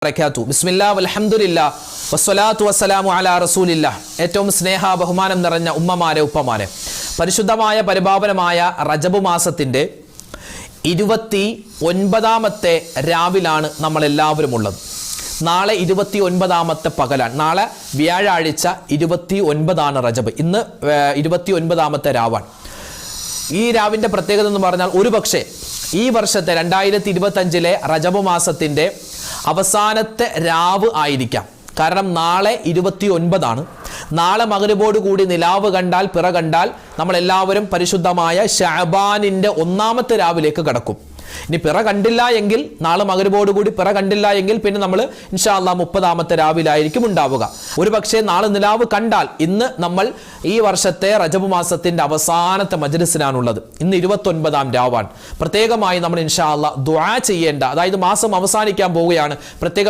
ബിസ്മില്ലാ വൽഹംദുലില്ലാ വസ്സലാത്തു വസ്സലാമു അലാ റസൂലില്ലാ. ഏറ്റവും സ്നേഹ ബഹുമാനം നിറഞ്ഞ ഉമ്മമാരെ ഉപ്പമാരെ, പരിശുദ്ധമായ പരിപാവനമായ റജബ് മാസത്തിൻ്റെ 29ാമത്തെ രാവിലാണ് നമ്മളെല്ലാവരും ഉള്ളത്. നാളെ 29ാമത്തെ പകലാണ്. നാളെ വ്യാഴാഴ്ച 29ആണ് റജബ്. ഇന്ന് 29ാമത്തെ രാവാണ്. ഈ രാവിൻ്റെ പ്രത്യേകത എന്ന് പറഞ്ഞാൽ ഒരുപക്ഷെ ഈ വർഷത്തെ 2025 റജബ് മാസത്തിൻ്റെ അവസാനത്തെ രാവ് ആയിരിക്കാം. കാരണം നാളെ 29ആണ്. നാളെ മഗ്‌രിബോട് കൂടി നിലാവ് കണ്ടാൽ, പിറ കണ്ടാൽ നമ്മളെല്ലാവരും പരിശുദ്ധമായ ശഅബാനിൻ്റെ 1ാമത്തെ രാവിലേക്ക് കടക്കും. ഇനി പിറ കണ്ടില്ല എങ്കിൽ, നാളെ മഗ്‌രിബോട് കൂടി പിറ കണ്ടില്ല എങ്കിൽ പിന്നെ നമ്മൾ ഇൻഷാ അല്ലാഹ് 30ാമത്തെ രാവിലായിരിക്കും ഉണ്ടാവുക. ഒരു പക്ഷേ നാളെ നിലാവ് കണ്ടാൽ, ഇന്ന് നമ്മൾ ഈ വർഷത്തെ റജബ് മാസത്തിൻ്റെ അവസാനത്തെ മജ്‌ലിസിലാണുള്ളത്. ഇന്ന് 29ാം രാവാണ്. പ്രത്യേകമായി നമ്മൾ ഇൻഷാ അല്ലാഹ് ദുആ ചെയ്യേണ്ട, അതായത് മാസം അവസാനിക്കാൻ പോവുകയാണ്. പ്രത്യേകം